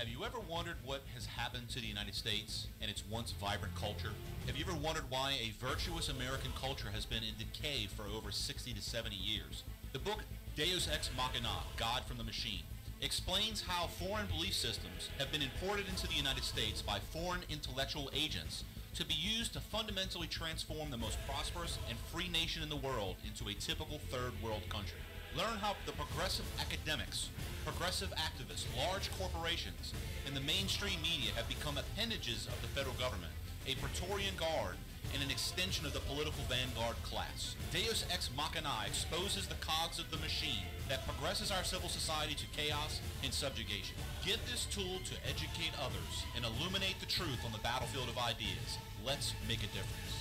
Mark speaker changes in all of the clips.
Speaker 1: Have you ever wondered what has happened to the United States and its once vibrant culture? Have you ever wondered why a virtuous American culture has been in decay for over 60 to 70 years? The book Deus Ex Machina, God from the Machine, explains how foreign belief systems have been imported into the United States by foreign intellectual agents to be used to fundamentally transform the most prosperous and free nation in the world into a typical third world country. Learn how the progressive academics, progressive activists, large corporations, and the mainstream media have become appendages of the federal government, a Praetorian Guard, and an extension of the political vanguard class. Deus Ex Machina exposes the cogs of the machine that progresses our civil society to chaos and subjugation. Get this tool to educate others and illuminate the truth on the battlefield of ideas. Let's make a difference.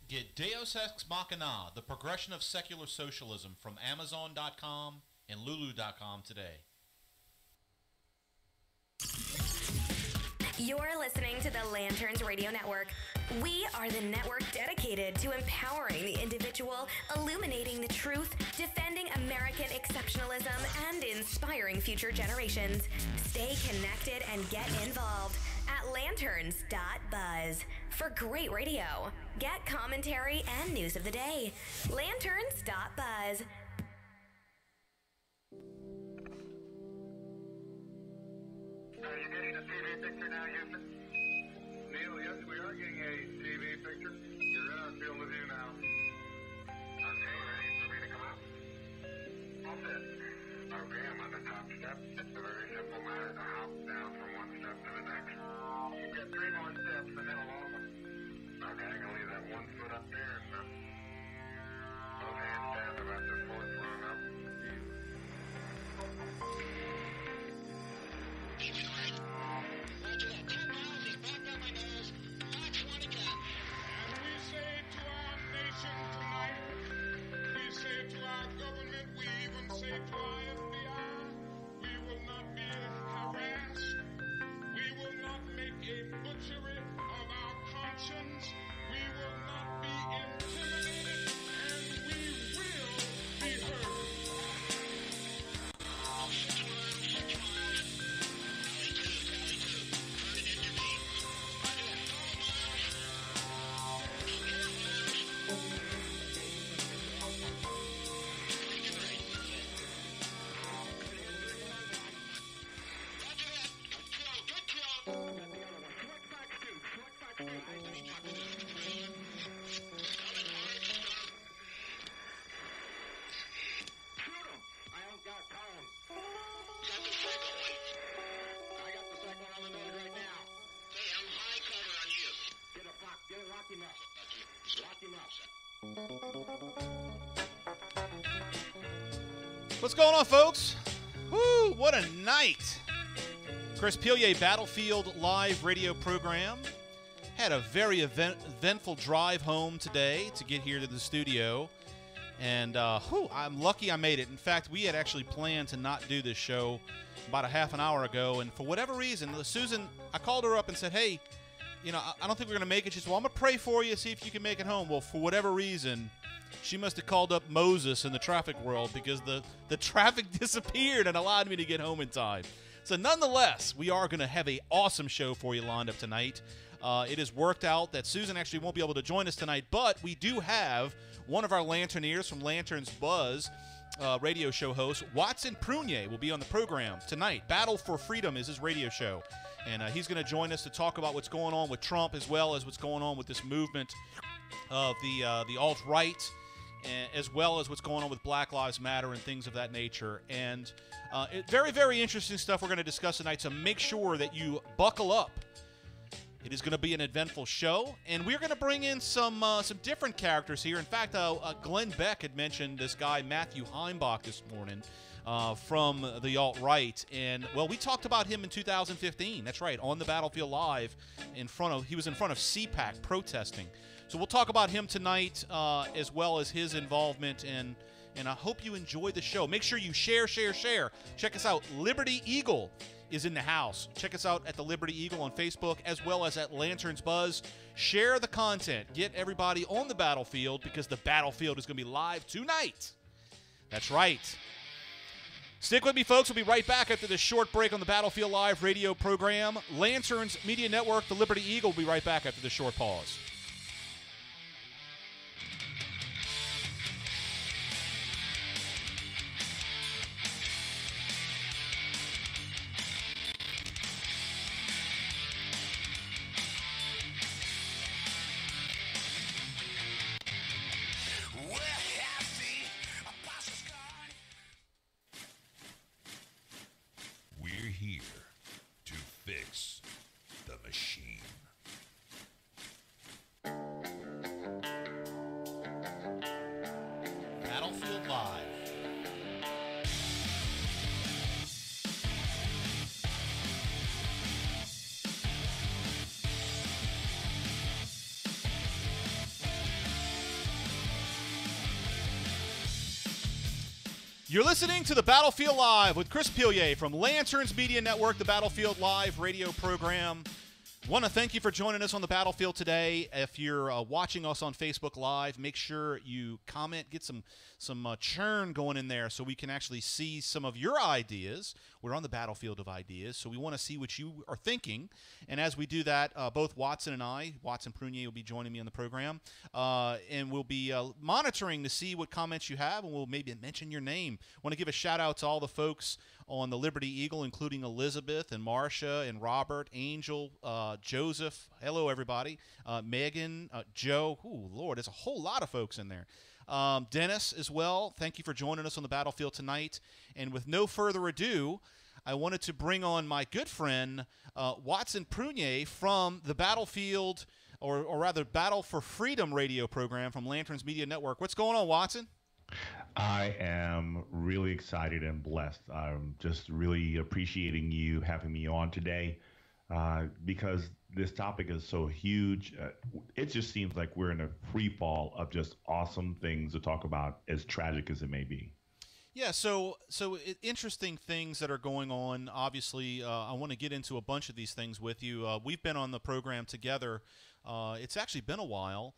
Speaker 1: Get Deus Ex Machina, the progression of secular socialism, from Amazon.com and Lulu.com today.
Speaker 2: You're listening to the Lanterns Radio Network. We are the network dedicated to empowering the individual, illuminating the truth, defending American exceptionalism, and inspiring future generations. Stay connected and get involved at lanterns.buzz. For great radio, get commentary and news of the day. Lanterns.buzz.
Speaker 3: Are you getting a TV picture now, Houston? Neil, yes, we are getting a TV picture. You're in our field with you now. Okay, ready for me to come out? All set. Okay, I'm on the top step. It's a very simple matter to hop down from one step to the next. You've got 3 more steps and then all of them. Okay, I'm going to leave that 1 foot up there and both hands down about the 4th one up.
Speaker 1: What's going on, folks? Woo, what a night. Chris Pilier Battlefield live radio program. Had a very eventful drive home today to get here to the studio. And I'm lucky I made it. In fact, we had actually planned to not do this show about a half an hour ago. And for whatever reason, Susan, I called her up and said, hey, you know, I don't think we're going to make it. She said, well, I'm going to pray for you, see if you can make it home. Well, for whatever reason, she must have called up Moses in the traffic world because the traffic disappeared and allowed me to get home in time. So nonetheless, we are going to have an awesome show for you lined up tonight. It has worked out that Susan actually won't be able to join us tonight, but we do have one of our Lanterneers from Lanterns Buzz, radio show host, Watson Prunier, will be on the program tonight. Battle for Freedom is his radio show. And he's going to join us to talk about what's going on with Trump as well as what's going on with this movement of the alt-right, as well as what's going on with Black Lives Matter and things of that nature. And very, very interesting stuff we're going to discuss tonight, so make sure that you buckle up. It is going to be an eventful show, and we're going to bring in some different characters here. In fact, Glenn Beck had mentioned this guy, Matthew Heimbach, this morning from the alt-right. And, well, we talked about him in 2015. That's right, on the Battlefield Live. He was in front of CPAC protesting. So we'll talk about him tonight as well as his involvement, and I hope you enjoy the show. Make sure you share. Check us out. Liberty Eagle is in the house. Check us out at the Liberty Eagle on Facebook as well as at Lanterns Buzz. Share the content. Get everybody on the battlefield because the battlefield is going to be live tonight. That's right. Stick with me, folks. We'll be right back after this short break on the Battlefield Live radio program. Lanterns Media Network, the Liberty Eagle, will be right back after this short pause.
Speaker 4: We're here to fix the machine.
Speaker 1: Battlefield Live. You're listening to the Battlefield Live with Chris Pilier from Lanterns Media Network, the Battlefield Live radio program. Want to thank you for joining us on the Battlefield today. If you're watching us on Facebook Live, make sure you comment, get some churn going in there so we can actually see some of your ideas. We're on the battlefield of ideas, so we want to see what you are thinking. And as we do that, both Watson and I, Watson Prunier, will be joining me on the program, and we'll be monitoring to see what comments you have, and we'll maybe mention your name. Want to give a shout-out to all the folks on the Liberty Eagle, including Elizabeth and Marcia and Robert, Angel, Joseph. Hello, everybody. Megan, Joe. Ooh, Lord, there's a whole lot of folks in there. Dennis as well. Thank you for joining us on the battlefield tonight. And with no further ado, I wanted to bring on my good friend, Watson Prunier from the Battlefield, or rather Battle for Freedom radio program from Lanterns Media Network. What's going on, Watson?
Speaker 5: I am really excited and blessed. I'm just really appreciating you having me on today because this topic is so huge. It just seems like we're in a free fall of just awesome things to talk about, as tragic as it may be.
Speaker 1: Yeah, so interesting things that are going on. Obviously, I want to get into a bunch of these things with you. We've been on the program together. It's actually been a while.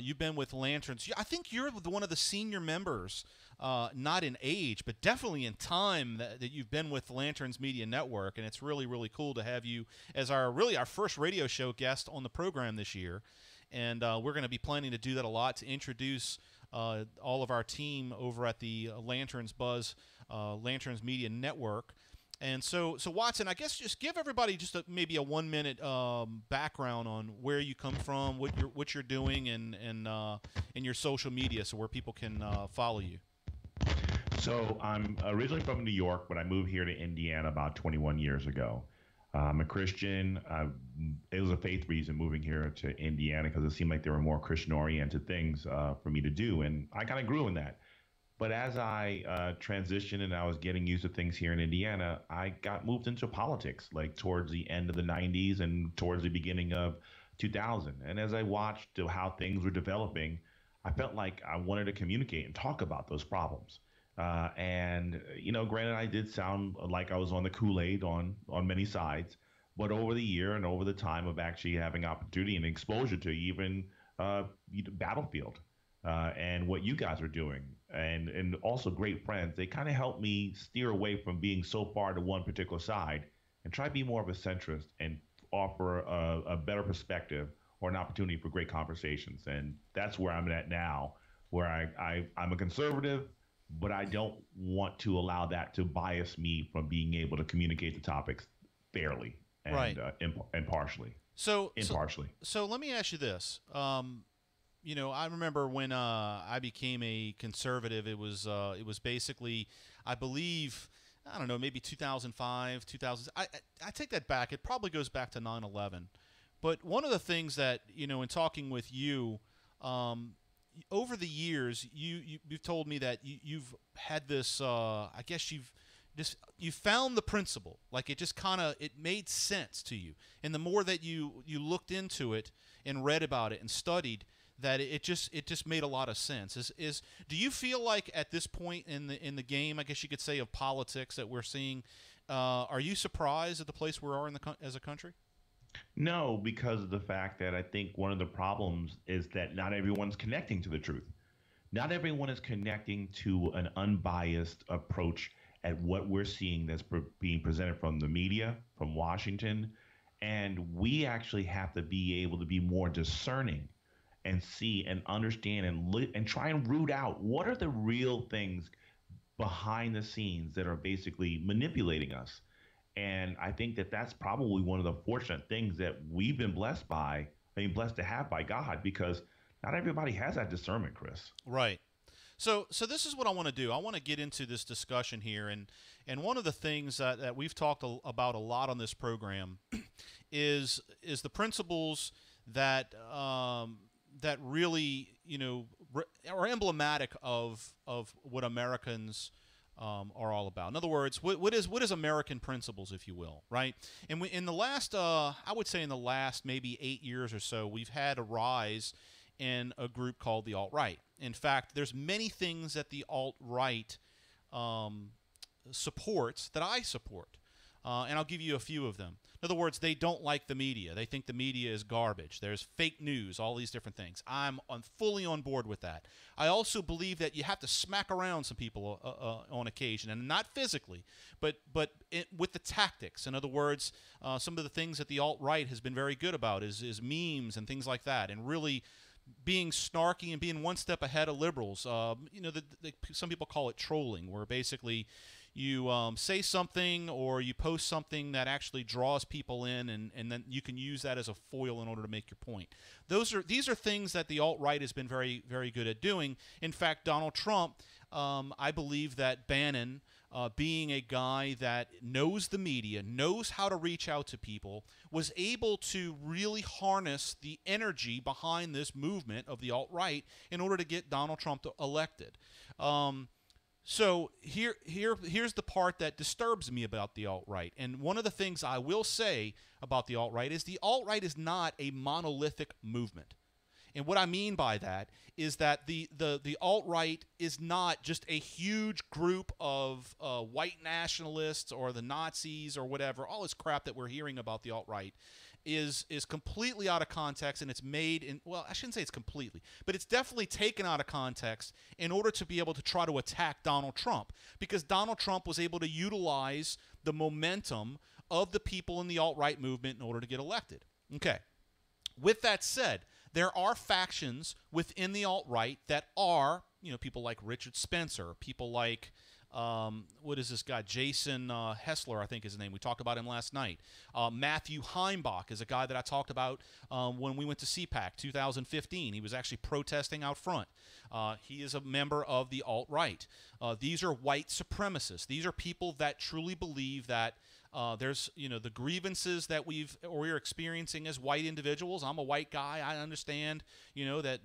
Speaker 1: You've been with Lanterns. I think you're one of the senior members, not in age, but definitely in time that you've been with Lanterns Media Network, and it's really, really cool to have you as our first radio show guest on the program this year. And we're going to be planning to do that a lot to introduce all of our team over at the Lanterns Buzz, Lanterns Media Network. And so Watson, I guess just give everybody just maybe a 1 minute background on where you come from, what you're doing, and your social media, so where people can follow you.
Speaker 5: So I'm originally from New York, but I moved here to Indiana about 21 years ago. I'm a Christian. It was a faith reason moving here to Indiana because it seemed like there were more Christian-oriented things for me to do, and I kind of grew in that. But as I transitioned and I was getting used to things here in Indiana, I got moved into politics, like towards the end of the 90s and towards the beginning of 2000. And as I watched how things were developing, I felt like I wanted to communicate and talk about those problems. Granted, I did sound like I was on the Kool-Aid on many sides, but over the year and over the time of actually having opportunity and exposure to even Battlefield and what you guys are doing, and also great friends, they kind of helped me steer away from being so far to one particular side and try to be more of a centrist and offer a better perspective or an opportunity for great conversations. And that's where I'm at now, where I'm a conservative, but I don't want to allow that to bias me from being able to communicate the topics fairly and
Speaker 1: Right.
Speaker 5: Impartially.
Speaker 1: So let me ask you this. I remember when I became a conservative, it was basically, I believe, I don't know, maybe 2005, 2000. I take that back. It probably goes back to 9/11. But one of the things that, in talking with you, over the years, you've told me that you've had this. I guess you found the principle. Like it just it made sense to you, and the more that you looked into it and read about it and studied, that it just made a lot of sense. Do you feel like at this point in the game, I guess you could say, of politics that we're seeing, are you surprised at the place we are as a country?
Speaker 5: No, because of the fact that I think one of the problems is that not everyone's connecting to the truth. Not everyone is connecting to an unbiased approach at what we're seeing that's being presented from the media, from Washington, and we actually have to be able to be more discerning and see and understand and try and root out what are the real things behind the scenes that are basically manipulating us. And I think that that's probably one of the fortunate things that we've been blessed by, blessed to have by God, because not everybody has that discernment, Chris.
Speaker 1: Right. So this is what I want to do. I want to get into this discussion here, and one of the things that we've talked about a lot on this program is the principles that that really are emblematic of what Americans are all about. In other words, what is American principles, if you will, right? And in the last, I would say in the last maybe 8 years or so, we've had a rise in a group called the alt-right. In fact, there's many things that the alt-right supports that I support, and I'll give you a few of them. In other words, they don't like the media. They think the media is garbage. There's fake news, all these different things. I'm fully on board with that. I also believe that you have to smack around some people on occasion, and not physically, but with the tactics. In other words, some of the things that the alt-right has been very good about is memes and things like that, and really being snarky and being one step ahead of liberals. Some people call it trolling, where basically you say something or you post something that actually draws people in, and then you can use that as a foil in order to make your point. These are things that the alt-right has been very, very good at doing. In fact, Donald Trump, I believe that Bannon, being a guy that knows the media, knows how to reach out to people, was able to really harness the energy behind this movement of the alt-right in order to get Donald Trump elected. So here's the part that disturbs me about the alt-right. And one of the things I will say about the alt-right is the alt-right is not a monolithic movement. And what I mean by that is that the alt-right is not just a huge group of white nationalists or the Nazis or whatever. All this crap that we're hearing about the alt-right is completely out of context, and it's made in, well, I shouldn't say it's completely, but it's definitely taken out of context in order to be able to try to attack Donald Trump, because Donald Trump was able to utilize the momentum of the people in the alt-right movement in order to get elected. Okay. With that said, there are factions within the alt-right that are, people like Richard Spencer, people like, what is this guy? Jason Hessler, I think is his name. We talked about him last night. Matthew Heimbach is a guy that I talked about when we went to CPAC 2015. He was actually protesting out front. He is a member of the alt-right. These are white supremacists. These are people that truly believe that there's, the grievances that we're experiencing as white individuals. I'm a white guy. I understand, that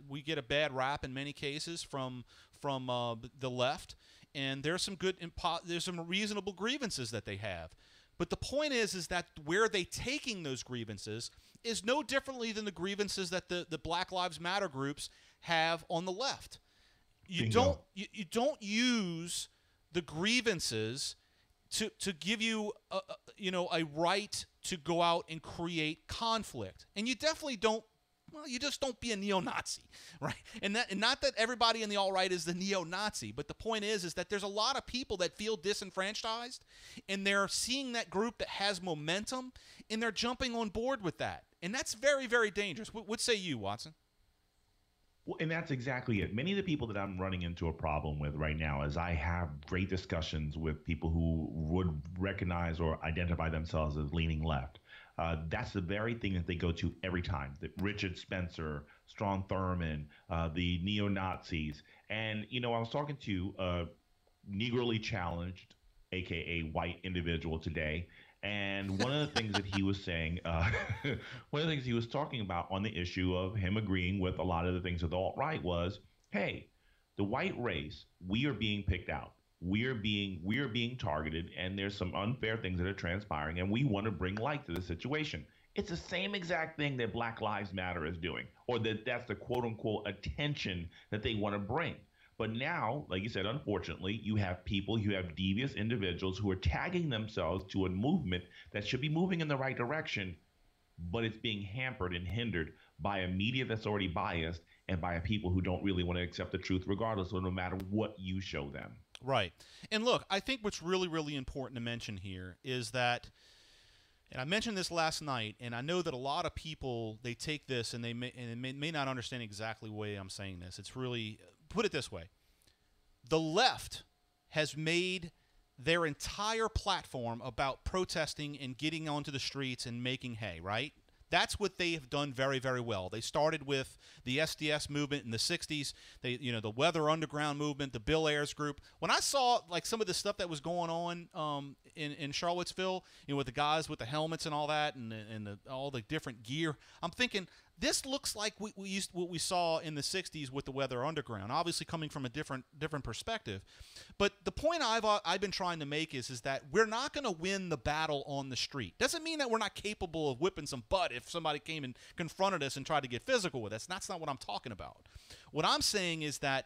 Speaker 1: we get a bad rap in many cases from the left, and there's some reasonable grievances that they have. But the point is that where they taking those grievances is no differently than the grievances that the Black Lives Matter groups have on the left. You don't use the grievances to give you a right to go out and create conflict. And you definitely don't, you just don't be a neo-Nazi, right? And not that everybody in the alt-right is the neo-Nazi, but the point is that there's a lot of people that feel disenfranchised, and they're seeing that group that has momentum, and they're jumping on board with that. And that's very, very dangerous. What say you, Watson?
Speaker 5: Well, and that's exactly it. Many of the people that I'm running into a problem with right now is I have great discussions with people who would recognize or identify themselves as leaning left. That's the very thing that they go to every time. Richard Spencer, Strom Thurmond, the neo-Nazis. And, I was talking to a Negroly challenged, a.k.a. white individual today. And one of the things that he was saying, one of the things he was talking about on the issue of him agreeing with a lot of the things of the alt-right was, hey, the white race, we are being picked out. We are being targeted, and there's some unfair things that are transpiring, and we want to bring light to the situation. It's the same exact thing that Black Lives Matter is doing, or that's the quote-unquote attention that they want to bring. But now, like you said, unfortunately, you have devious individuals who are tagging themselves to a movement that should be moving in the right direction, but it's being hampered and hindered by a media that's already biased and by people who don't really want to accept the truth regardless of no matter what you show them.
Speaker 1: Right. And look, I think what's really, really important to mention here is that, and I mentioned this last night, and I know that a lot of people, they take this and they may not understand exactly the way I'm saying this. It's really, put it this way. The left has made their entire platform about protesting and getting onto the streets and making hay, right? That's what they have done very, very well. They started with the SDS movement in the 60s, the Weather Underground movement, the Bill Ayers group. When I saw like some of the stuff that was going on in Charlottesville, with the guys with the helmets and all that, and all the different gear, I'm thinking, this looks like what we saw in the 60s with the Weather Underground, obviously coming from a different perspective. But the point I've been trying to make is that we're not going to win the battle on the street. Doesn't mean that we're not capable of whipping some butt if somebody came and confronted us and tried to get physical with us. That's not what I'm talking about. What I'm saying is that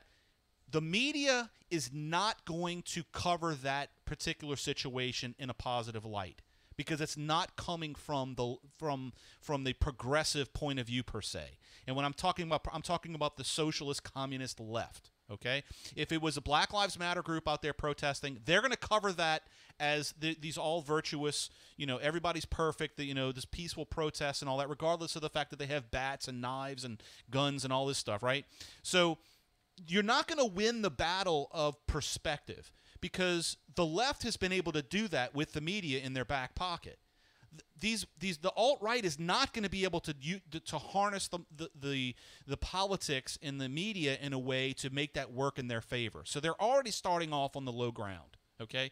Speaker 1: the media is not going to cover that particular situation in a positive light, because it's not coming from the progressive point of view per se. And when I'm talking about the socialist communist left. Okay, if it was a Black Lives Matter group out there protesting, they're going to cover that as these all virtuous, everybody's perfect, this peaceful protest and all that, regardless of the fact that they have bats and knives and guns and all this stuff, right? So you're not going to win the battle of perspective, because the left has been able to do that with the media in their back pocket. The alt-right is not going to be able to harness the politics in the media in a way to make that work in their favor. So they're already starting off on the low ground, okay?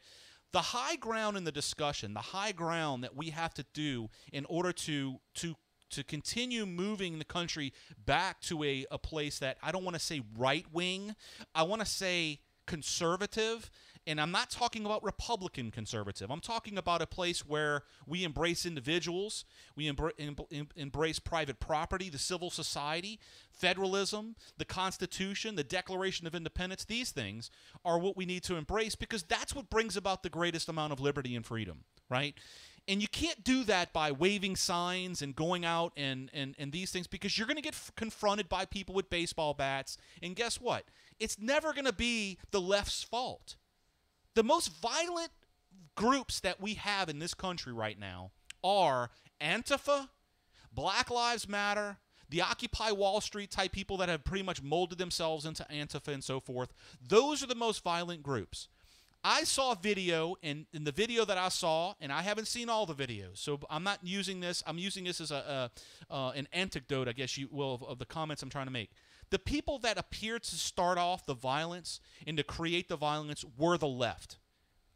Speaker 1: The high ground in the discussion, the high ground that we have to do in order to continue moving the country back to a place that, I don't want to say right-wing, I want to say conservative. And I'm not talking about Republican conservative. I'm talking about a place where we embrace individuals, we embrace private property, the civil society, federalism, the Constitution, the Declaration of Independence. These things are what we need to embrace, because that's what brings about the greatest amount of liberty and freedom, right? And you can't do that by waving signs and going out and these things, because you're going to get confronted by people with baseball bats. And guess what? It's never going to be the left's fault. The most violent groups that we have in this country right now are Antifa, Black Lives Matter, the Occupy Wall Street type people that have pretty much molded themselves into Antifa and so forth. Those are the most violent groups. I saw a video, and in the video that I saw, and I haven't seen all the videos, so I'm not using this. I'm using this as an anecdote, I guess you will, of the comments I'm trying to make. The people that appeared to start off the violence and to create the violence were the left.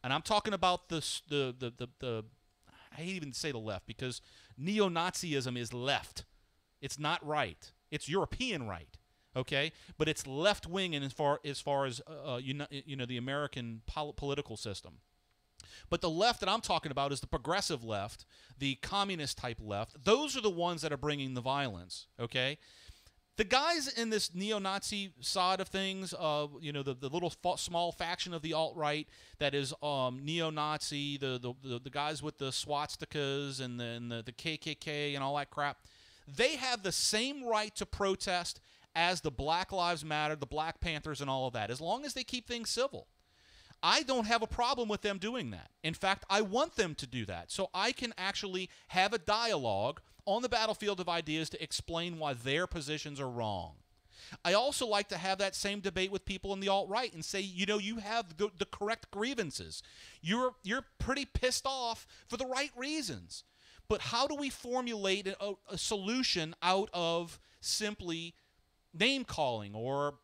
Speaker 1: And I'm talking about the I hate even to say the left, because neo-Nazism is left. It's not right. It's European right, okay? But it's left-wing as far as the American political system. But the left that I'm talking about is the progressive left, the communist-type left. Those are the ones that are bringing the violence, okay? The guys in this neo-Nazi side of things, the little small faction of the alt-right that is neo-Nazi, the guys with the swastikas and the KKK and all that crap, they have the same right to protest as the Black Lives Matter, the Black Panthers, and all of that, as long as they keep things civil. I don't have a problem with them doing that. In fact, I want them to do that, so I can actually have a dialogue on the battlefield of ideas to explain why their positions are wrong. I also like to have that same debate with people in the alt-right and say, you have the correct grievances. You're pretty pissed off for the right reasons. But how do we formulate a solution out of simply name-calling or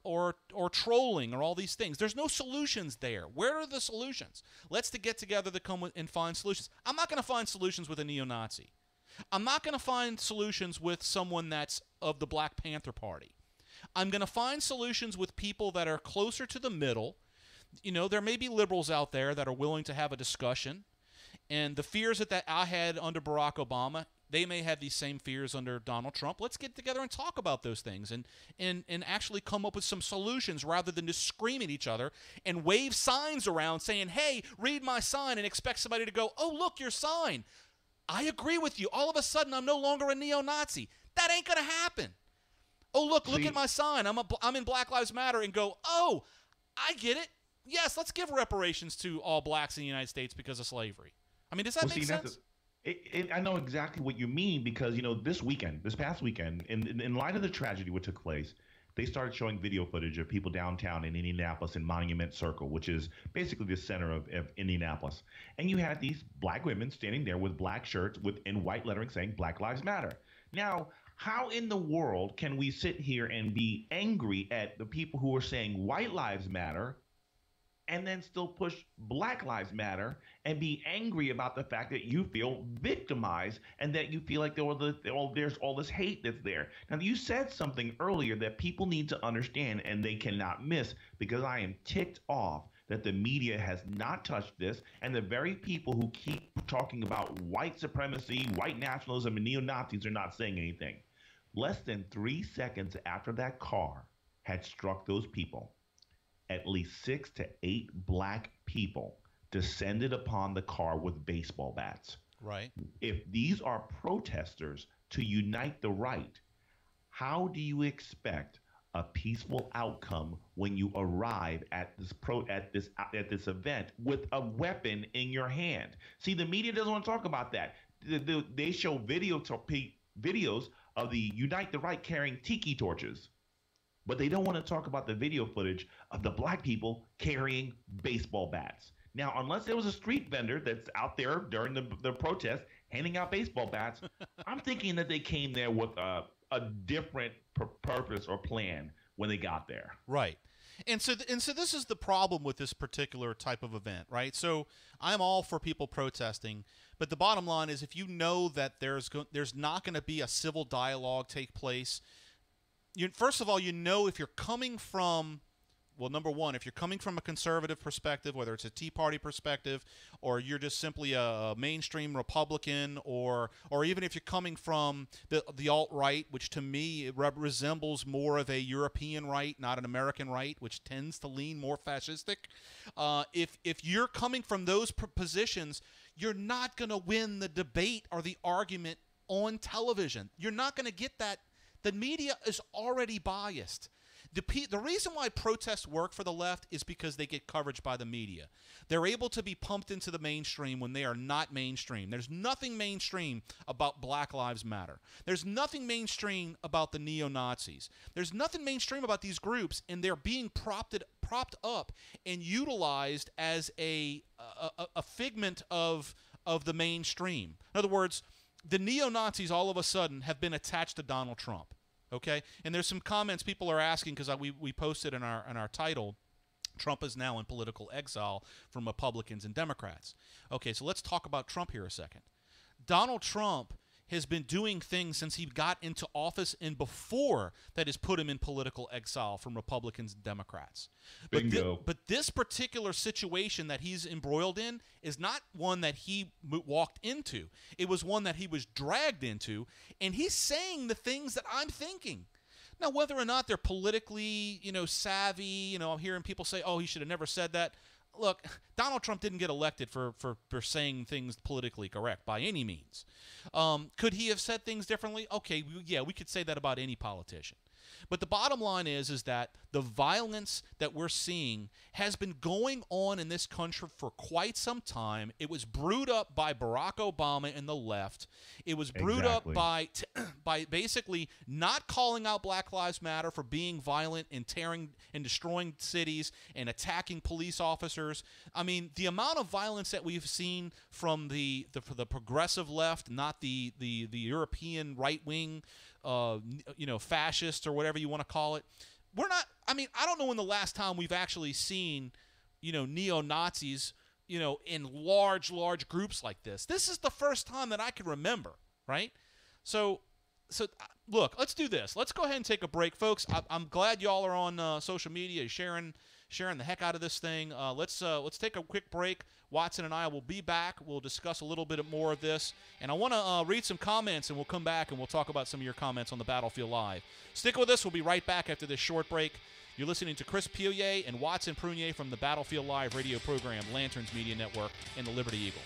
Speaker 1: trolling or all these things? There's no solutions there. Where are the solutions? Let's get together to come and find solutions. I'm not going to find solutions with a neo-Nazi. I'm not going to find solutions with someone that's of the Black Panther Party. I'm going to find solutions with people that are closer to the middle. There may be liberals out there that are willing to have a discussion. And the fears that I had under Barack Obama, they may have these same fears under Donald Trump. Let's get together and talk about those things and actually come up with some solutions, rather than just scream at each other and wave signs around saying, hey, read my sign, and expect somebody to go, oh, look, your sign. I agree with you. All of a sudden, I'm no longer a neo-Nazi. That ain't going to happen. Oh, look at my sign. I'm in Black Lives Matter, and go, oh, I get it. yes, let's give reparations to all blacks in the United States because of slavery. I mean, does that make sense?
Speaker 5: I know exactly what you mean because, this past weekend, in light of the tragedy what took place, they started showing video footage of people downtown in Indianapolis in Monument Circle, which is basically the center of Indianapolis. And you had these black women standing there with black shirts in white lettering saying Black Lives Matter. Now, how in the world can we sit here and be angry at the people who are saying white lives matter and then still push Black Lives Matter and be angry about the fact that you feel victimized and that you feel like there's all this hate that's there? Now, you said something earlier that people need to understand and they cannot miss, because I am ticked off that the media has not touched this, and the very people who keep talking about white supremacy, white nationalism, and neo-Nazis are not saying anything. Less than 3 seconds after that car had struck those people, at least 6 to 8 black people descended upon the car with baseball bats.
Speaker 1: Right.
Speaker 5: If these are protesters to unite the right, how do you expect a peaceful outcome when you arrive at this event with a weapon in your hand? See, the media doesn't want to talk about that. They show videos of the Unite the Right carrying tiki torches, but they don't want to talk about the video footage of the black people carrying baseball bats. Now, unless there was a street vendor that's out there during the protest handing out baseball bats, I'm thinking that they came there with a different purpose or plan when they got there.
Speaker 1: Right. And so this is the problem with this particular type of event, right? So I'm all for people protesting, but the bottom line is, if you know that there's not going to be a civil dialogue take place, first of all, if you're coming from, well, number one, if you're coming from a conservative perspective, whether it's a Tea Party perspective, or you're just simply a mainstream Republican, or even if you're coming from the alt-right, which to me resembles more of a European right, not an American right, which tends to lean more fascistic. If you're coming from those positions, you're not going to win the debate or the argument on television. You're not going to get that. The media is already biased. The reason why protests work for the left is because they get coverage by the media. They're able to be pumped into the mainstream when they are not mainstream. There's nothing mainstream about Black Lives Matter. There's nothing mainstream about the neo-Nazis. There's nothing mainstream about these groups, and they're being propped up and utilized as a figment of the mainstream. In other words, the neo-Nazis all of a sudden have been attached to Donald Trump, okay? And there's some comments people are asking, because we posted in our title, Trump is now in political exile from Republicans and Democrats. Okay, so let's talk about Trump here a second. Donald Trump has been doing things since he got into office and before that has put him in political exile from Republicans and Democrats.
Speaker 5: Bingo.
Speaker 1: But this particular situation that he's embroiled in is not one that he walked into. It was one that he was dragged into, and he's saying the things that I'm thinking. Now, whether or not they're politically, savvy, I'm hearing people say, oh, he should have never said that. Look, Donald Trump didn't get elected for saying things politically correct by any means. Could he have said things differently? Okay, yeah, we could say that about any politician. But the bottom line is that the violence that we're seeing has been going on in this country for quite some time. It was brewed up by Barack Obama and the left. It was brewed up by basically not calling out Black Lives Matter for being violent and tearing and destroying cities and attacking police officers. I mean, the amount of violence that we've seen from the progressive left, not the European right wing, fascist or whatever you want to call it. I don't know when the last time we've actually seen, neo-Nazis, in large groups like this. This is the first time that I can remember, right? So look, let's do this. Let's go ahead and take a break, folks. I'm glad y'all are on social media sharing the heck out of this thing. Let's take a quick break. Watson and I will be back. We'll discuss a little bit more of this. And I want to read some comments, and we'll come back and we'll talk about some of your comments on the Battlefield Live. Stick with us. We'll be right back after this short break. You're listening to Chris Pilier and Watson Prunier from the Battlefield Live radio program, Lanterns Media Network, and the Liberty Eagle.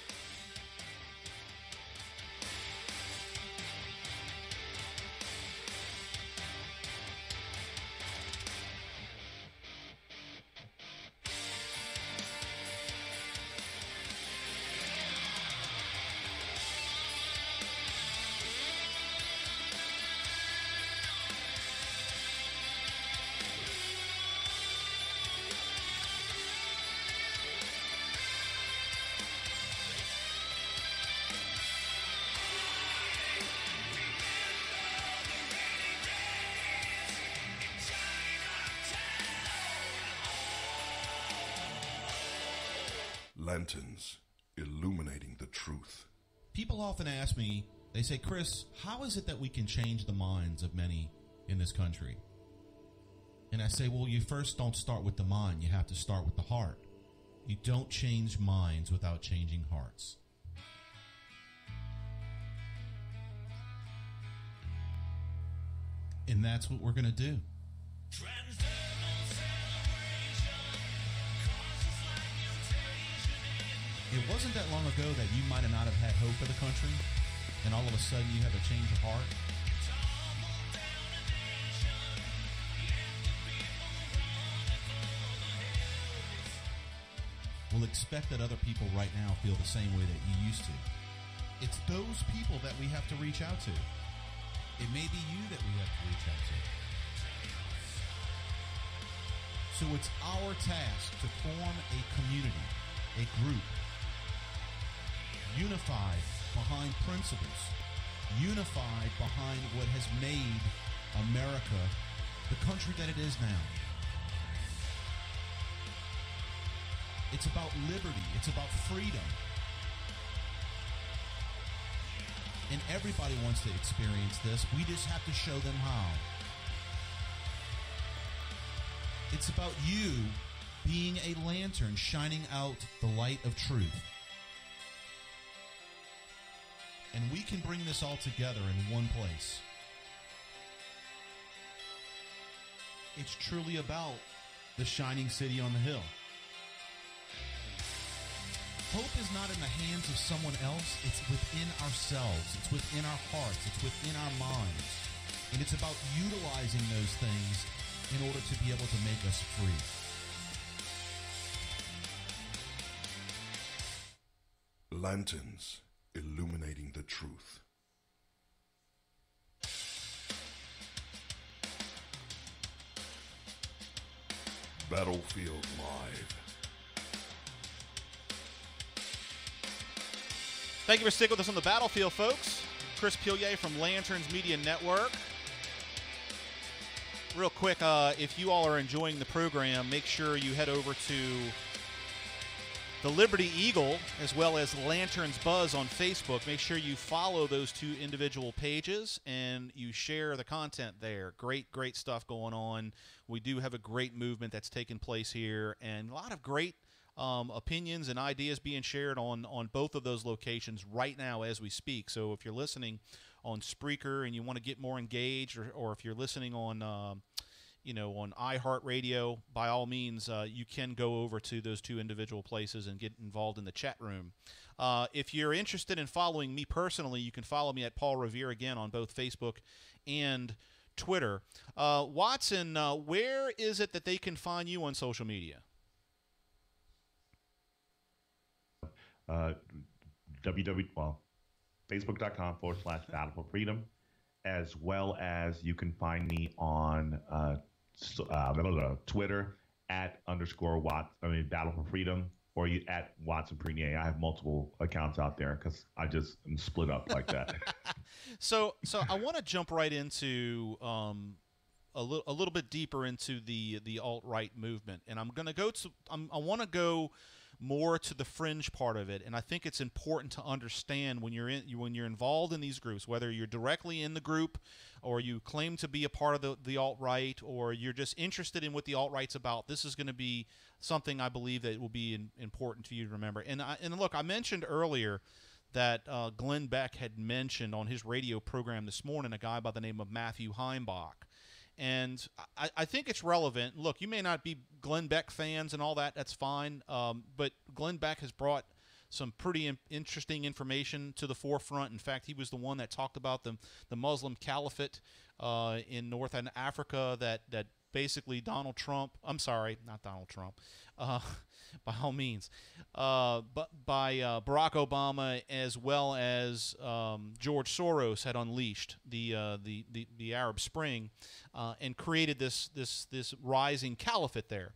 Speaker 6: Lanterns illuminating the truth.
Speaker 7: People often ask me, they say, Chris, how is it that we can change the minds of many in this country? And I say, well, you first don't start with the mind. You have to start with the heart. You don't change minds without changing hearts. And that's what we're going to do. It wasn't that long ago that you might have not have had hope for the country, and all of a sudden you have a change of heart. We'll expect that other people right now feel the same way that you used to. It's those people that we have to reach out to. It may be you that we have to reach out to. So it's our task to form a community, a group, unified behind principles, unified behind what has made America the country that it is now. It's about liberty. It's about freedom. And everybody wants to experience this. We just have to show them how. It's about you being a lantern shining out the light of truth. And we can bring this all together in one place. It's truly about the shining city on the hill. Hope is not in the hands of someone else. It's within ourselves. It's within our hearts. It's within our minds. And it's about utilizing those things in order to be able to make us free.
Speaker 6: Lanterns illuminating the truth. Battlefield Live.
Speaker 1: Thank you for sticking with us on the battlefield, folks. Chris Pilier from Lanterns Media Network. Real quick, if you all are enjoying the program, make sure you head over to the Liberty Eagle as well as Lanterns Buzz on Facebook. Make sure you follow those two individual pages and you share the content there. Great, great stuff going on. We do have a great movement that's taking place here and a lot of great opinions and ideas being shared on both of those locations right now as we speak. So if you're listening on Spreaker and you want to get more engaged, or if you're listening on on iHeartRadio, by all means, you can go over to those two individual places and get involved in the chat room. If you're interested in following me personally, you can follow me at Paul Revere again on both Facebook and Twitter. Watson, where is it that they can find you on social media?
Speaker 5: Facebook.com/Battle for Freedom, as well as you can find me on Twitter @Battle for Freedom, or you @Watson Prunier. I have multiple accounts out there because I just am split up like that.
Speaker 1: So I want to jump right into a little bit deeper into the alt-right movement, and I'm going to go to I want to go more to the fringe part of it, and I think it's important to understand when you're involved in these groups, whether you're directly in the group or you claim to be a part of the alt-right, or you're just interested in what the alt-right's about. This is going to be something I believe that will be important for you to remember. And look, I mentioned earlier that Glenn Beck had mentioned on his radio program this morning a guy by the name of Matthew Heimbach. And I think it's relevant. Look, you may not be Glenn Beck fans and all that. That's fine. But Glenn Beck has brought some pretty interesting information to the forefront. In fact, he was the one that talked about the Muslim caliphate in North Africa that basically Donald Trump – I'm sorry, not Donald Trump by all means, but by Barack Obama as well as George Soros had unleashed the Arab Spring and created this rising caliphate there.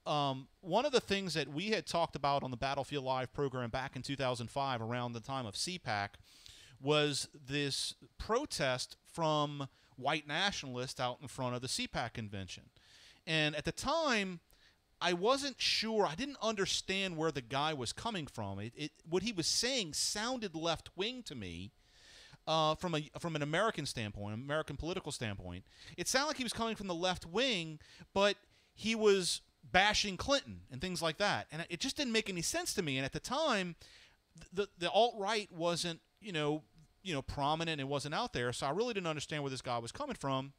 Speaker 1: One of the things that we had talked about on the Battlefield Live program back in 2005 around the time of CPAC was this protest from white nationalists out in front of the CPAC convention. And at the time, I wasn't sure. I didn't understand where the guy was coming from. What he was saying sounded left-wing to me from an American standpoint, American political standpoint. It sounded like he was coming from the left wing, but he was bashing Clinton and things like that. And it just didn't make any sense to me. And at the time, the alt-right wasn't, prominent. It wasn't out there. So I really didn't understand where this guy was coming from.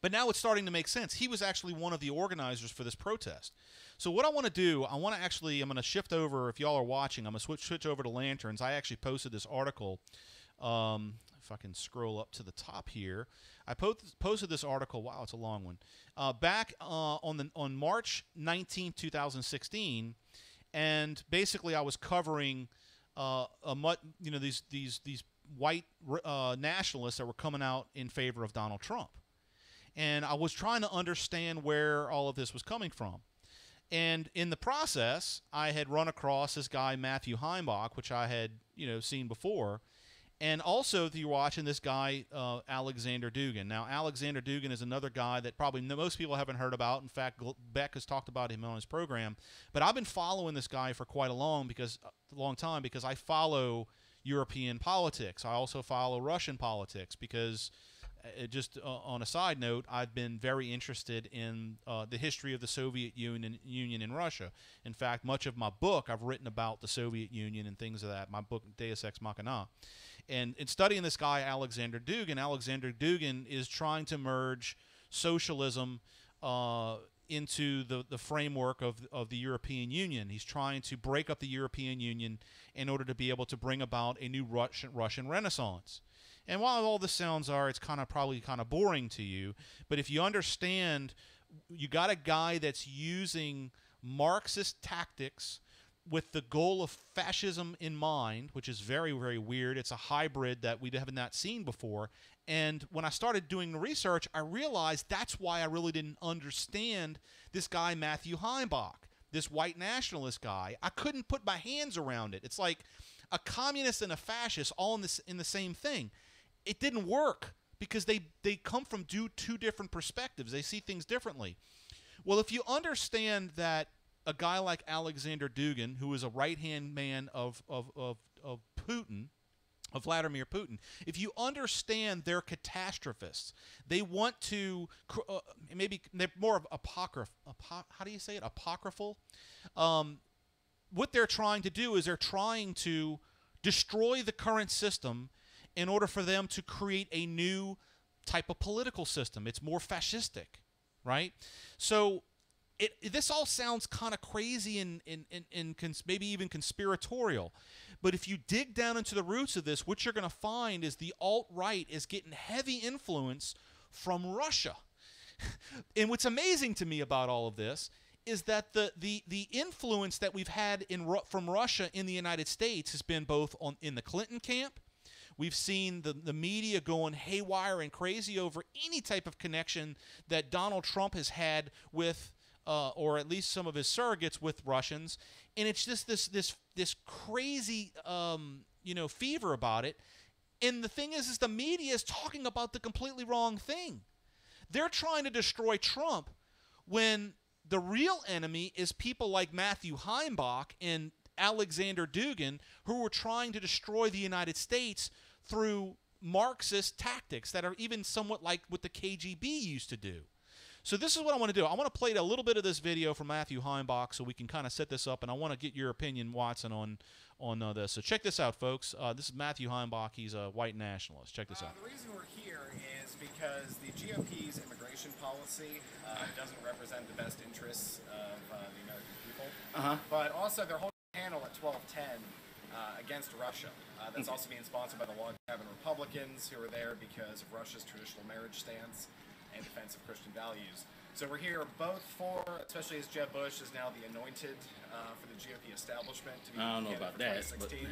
Speaker 1: But now it's starting to make sense. He was actually one of the organizers for this protest. So what I want to do, I'm going to shift over, if y'all are watching, I'm going to switch over to Lanterns. I actually posted this article. If I can scroll up to the top here, I posted this article. Wow, it's a long one. Back on March 19, 2016, and basically I was covering these white nationalists that were coming out in favor of Donald Trump, and I was trying to understand where all of this was coming from. And in the process, I had run across this guy Matthew Heimbach, which I had seen before. And also, if you're watching this guy, Alexander Dugin. Now, Alexander Dugin is another guy that probably most people haven't heard about. In fact, Beck has talked about him on his program. But I've been following this guy for quite a long time because I follow European politics. I also follow Russian politics because, on a side note, I've been very interested in the history of the Soviet Union and Russia. In fact, much of my book I've written about the Soviet Union and things of that. My book, Deus Ex Machina. And in studying this guy, Alexander Dugin is trying to merge socialism into the framework of the European Union. He's trying to break up the European Union in order to be able to bring about a new Russian Renaissance. And while all this sounds it's probably kind of boring to you, but if you understand, you got a guy that's using Marxist tactics with the goal of fascism in mind, which is very, very weird. It's a hybrid that we have not seen before. And when I started doing the research, I realized that's why I really didn't understand this guy, Matthew Heimbach, this white nationalist guy. I couldn't put my hands around it. It's like a communist and a fascist all in the same thing. It didn't work because they come from two different perspectives. They see things differently. Well, if you understand that a guy like Alexander Dugin, who is a right-hand man of Putin, of Vladimir Putin, if you understand they're catastrophists, they want to maybe they're more of how do you say it? Apocryphal. What they're trying to do is they're trying to destroy the current system in order for them to create a new type of political system. It's more fascistic, right? So this all sounds kind of crazy and maybe even conspiratorial. But if you dig down into the roots of this, what you're going to find is the alt-right is getting heavy influence from Russia. And what's amazing to me about all of this is that the influence that we've had from Russia in the United States has been both in the Clinton camp. We've seen the media going haywire and crazy over any type of connection that Donald Trump has had with or at least some of his surrogates with Russians, and it's just this crazy fever about it. And the thing is the media is talking about the completely wrong thing. They're trying to destroy Trump when the real enemy is people like Matthew Heimbach and Alexander Dugin, who were trying to destroy the United States through Marxist tactics that are even somewhat like what the KGB used to do. So this is what I want to do. I want to play a little bit of this video from Matthew Heimbach so we can kind of set this up, and I want to get your opinion, Watson, on this. So check this out, folks. This is Matthew Heimbach. He's a white nationalist. Check this out.
Speaker 8: The reason we're here is because the GOP's immigration policy doesn't represent the best interests of the American people, but also they're holding a panel at 12:10 against Russia. That's also being sponsored by the log cabin Republicans, who are there because of Russia's traditional marriage stance and defense of Christian values. So we're here both for, especially as Jeb Bush is now the anointed for the GOP establishment to be
Speaker 9: I don't know about that,
Speaker 8: 2016.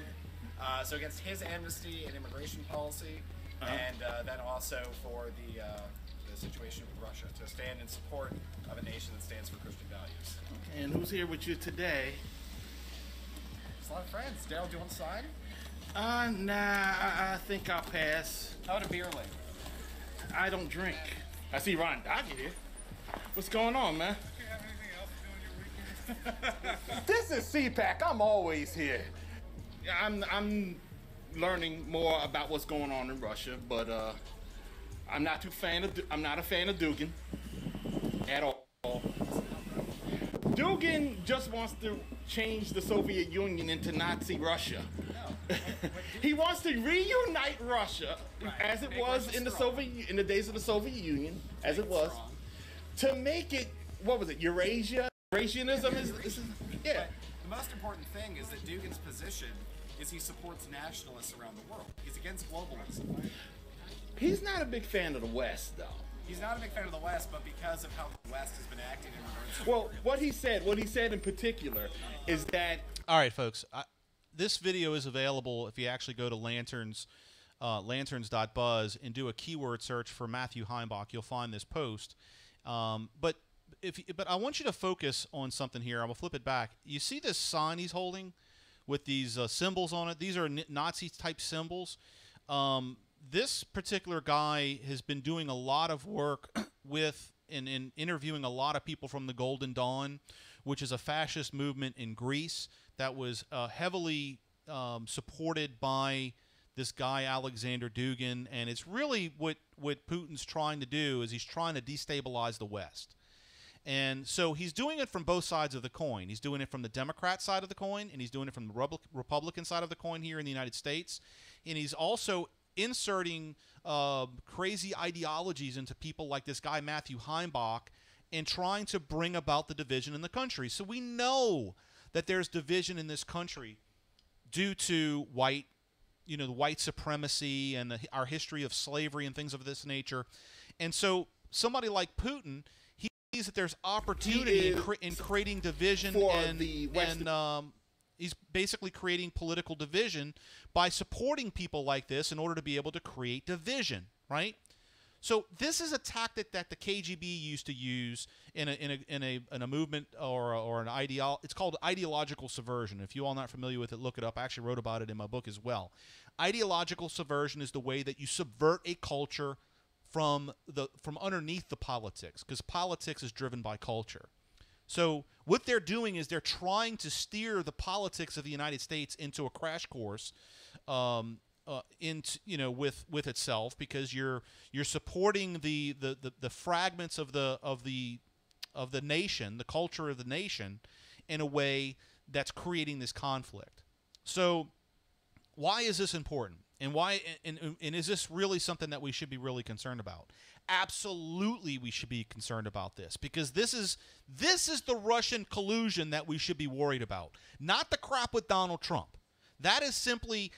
Speaker 8: So against his amnesty and immigration policy, and then also for the situation with Russia, to stand in support of a nation that stands for Christian values.
Speaker 9: Okay, and who's here with you today?
Speaker 8: There's a lot of friends. Daryl, do you want to sign?
Speaker 9: Nah, I think I'll pass.
Speaker 8: How about a beer later?
Speaker 9: I don't drink. I see Ron Doggett here. What's going on, man?
Speaker 3: Do you have anything else to do in
Speaker 9: This is CPAC. I'm always here. I'm learning more about what's going on in Russia, but I'm not a fan of Dugin at all. Dugin just wants to change the Soviet Union into Nazi Russia. He wants to reunite Russia as it was in the days of the Soviet Union, as it was, to make it, what was it, Eurasia? Eurasianism is yeah.
Speaker 8: The most important thing is that Dugin's position is he supports nationalists around the world. He's against globalism.
Speaker 9: He's not a big fan of the West, though.
Speaker 8: He's not a big fan of the West, but because of how the West has been acting in regards to...
Speaker 9: Well, what he said in particular is that...
Speaker 1: All right, folks. This video is available if you actually go to lanterns.buzz and do a keyword search for Matthew Heimbach. You'll find this post. But I want you to focus on something here. I'm going to flip it back. You see this sign he's holding with these symbols on it? These are Nazi-type symbols. This particular guy has been doing a lot of work with and interviewing a lot of people from the Golden Dawn, which is a fascist movement in Greece that was heavily supported by this guy Alexander Dugin. And it's really what Putin's trying to do is he's trying to destabilize the West. And so he's doing it from both sides of the coin. He's doing it from the Democrat side of the coin, and he's doing it from the Republican side of the coin here in the United States. And he's also inserting crazy ideologies into people like this guy Matthew Heimbach and trying to bring about the division in the country. So we know that there's division in this country due to the white supremacy and our history of slavery and things of this nature. And so somebody like Putin, he sees that there's opportunity in creating division and he's basically creating political division by supporting people like this in order to be able to create division, right? So this is a tactic that the KGB used to use in a movement or an ideology. It's called ideological subversion. If you all not familiar with it, look it up. I actually wrote about it in my book as well. Ideological subversion is the way that you subvert a culture from underneath the politics, because politics is driven by culture. So what they're doing is they're trying to steer the politics of the United States into a crash course, with itself, because you're supporting the fragments of the nation, the culture of the nation, in a way that's creating this conflict. So why is this important? And why and is this really something that we should be really concerned about? Absolutely, we should be concerned about this, because this is the Russian collusion that we should be worried about, not the crap with Donald Trump. That is simply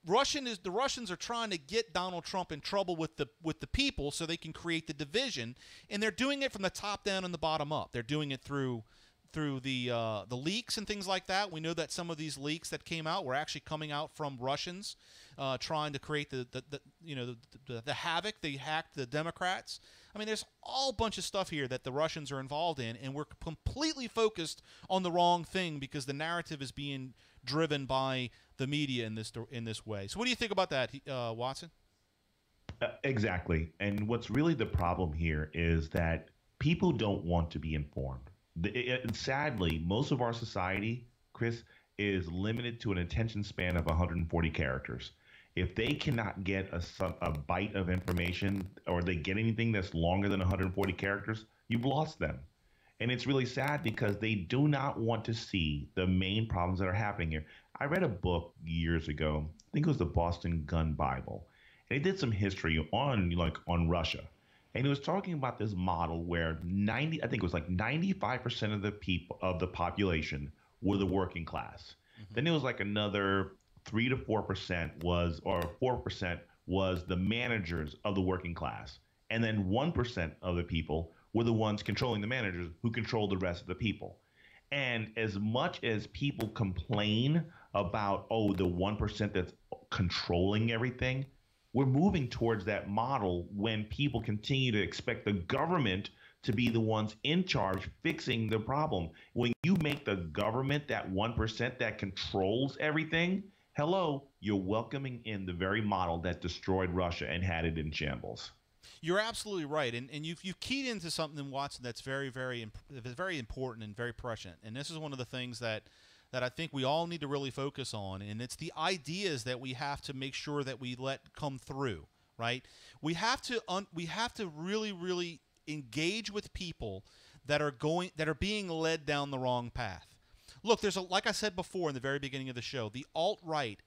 Speaker 1: the Russians are trying to get Donald Trump in trouble with the people so they can create the division, and they're doing it from the top down and the bottom up. They're doing it through the leaks and things like that. We know that some of these leaks that came out were actually coming out from Russians trying to create the havoc. They hacked the Democrats. I mean, there's all bunch of stuff here that the Russians are involved in, and we're completely focused on the wrong thing because the narrative is being driven by the media in this way. So what do you think about that, Watson?
Speaker 5: Exactly. And what's really the problem here is that people don't want to be informed. Sadly, most of our society, Chris, is limited to an attention span of 140 characters. If they cannot get a bite of information, or they get anything that's longer than 140 characters, you've lost them. And it's really sad because they do not want to see the main problems that are happening here. I read a book years ago, I think it was the Boston Gun Bible, and it did some history on Russia. And it was talking about this model where 95% of the people of the population were the working class. Mm-hmm. Then it was like another 3 to 4% or 4% was the managers of the working class. And then 1% of the people were the ones controlling the managers who controlled the rest of the people. And as much as people complain about, the 1% that's controlling everything, we're moving towards that model when people continue to expect the government to be the ones in charge fixing the problem. When you make the government that 1% that controls everything, hello, you're welcoming in the very model that destroyed Russia and had it in shambles.
Speaker 1: You're absolutely right, and you've keyed into something, Watson, that's very, very, very important and very prescient. And this is one of the things that I think we all need to really focus on, and it's the ideas that we have to make sure that we let come through. Right? We have to really, really engage with people that are being led down the wrong path. Look, like I said before in the very beginning of the show, the alt-right.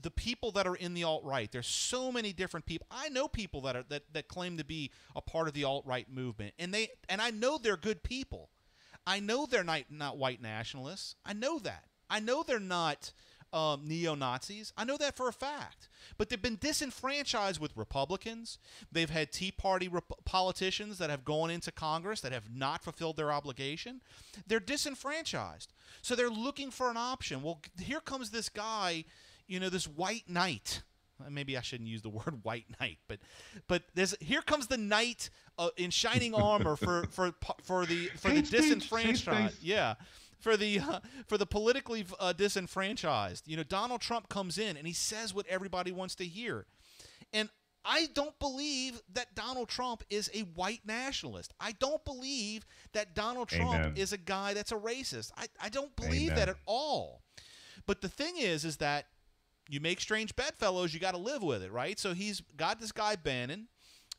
Speaker 1: The people that are in the alt-right, there's so many different people. I know people that claim to be a part of the alt-right movement, and I know they're good people. I know they're not white nationalists. I know that. I know they're not neo-Nazis. I know that for a fact. But they've been disenfranchised with Republicans. They've had Tea Party politicians that have gone into Congress that have not fulfilled their obligation. They're disenfranchised. So they're looking for an option. Well, here comes this guy, this white knight. Maybe I shouldn't use the word white knight, but here comes the knight in shining armor for the disenfranchised. Yeah, for the politically disenfranchised. Donald Trump comes in and he says what everybody wants to hear, and I don't believe that Donald Trump is a white nationalist. I don't believe that Donald Trump is a guy that's a racist. I don't believe that at all. But the thing is that you make strange bedfellows, you got to live with it, right? So he's got this guy Bannon,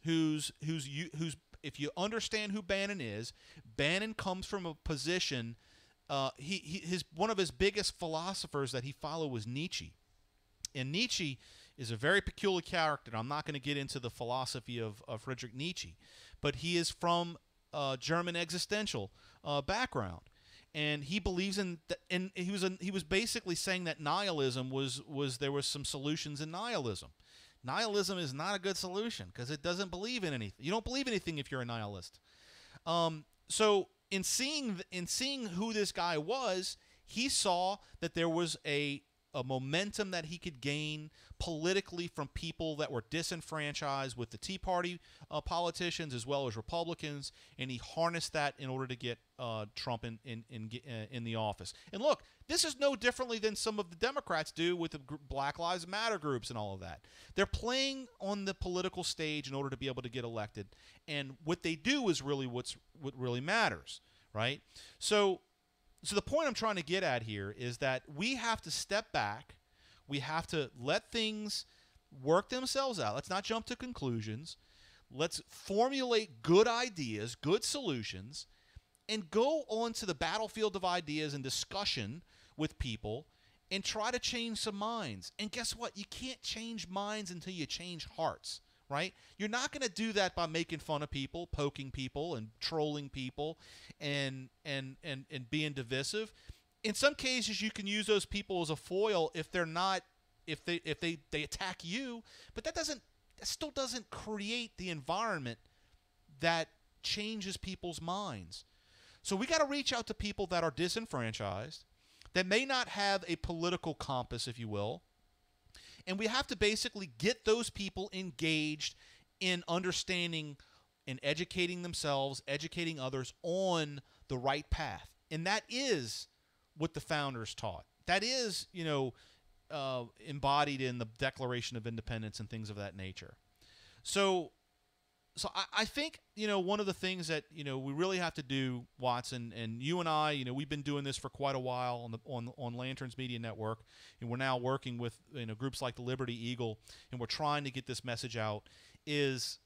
Speaker 1: who's if you understand who Bannon is, Bannon comes from a position. One of his biggest philosophers that he followed was Nietzsche, and Nietzsche is a very peculiar character. I'm not going to get into the philosophy of Friedrich Nietzsche, but he is from German existential background. And he believes in and he was basically saying that nihilism was there was some solutions in nihilism. Nihilism is not a good solution because it doesn't believe in anything. You don't believe anything if you're a nihilist. So in seeing who this guy was, he saw that there was a momentum that he could gain politically from people that were disenfranchised with the Tea Party politicians as well as Republicans, and he harnessed that in order to get Trump in the office. And look, this is no differently than some of the Democrats do with the Black Lives Matter groups and all of that. They're playing on the political stage in order to be able to get elected, and what they do is really what really matters, right? So the point I'm trying to get at here is that we have to step back. We have to let things work themselves out. Let's not jump to conclusions. Let's formulate good ideas, good solutions, and go on to the battlefield of ideas and discussion with people and try to change some minds. And guess what? You can't change minds until you change hearts. Right? You're not going to do that by making fun of people, poking people, and trolling people, and being divisive. In some cases, you can use those people as a foil if they're not, if they attack you. But that still doesn't create the environment that changes people's minds. So we got to reach out to people that are disenfranchised, that may not have a political compass, if you will. And we have to basically get those people engaged in understanding and educating themselves, educating others on the right path. And that is what the founders taught. That is, embodied in the Declaration of Independence and things of that nature. So I think, one of the things that, we really have to do, Watson, and you and I, we've been doing this for quite a while on Lanterns Media Network, and we're now working with, groups like the Liberty Eagle, and we're trying to get this message out, is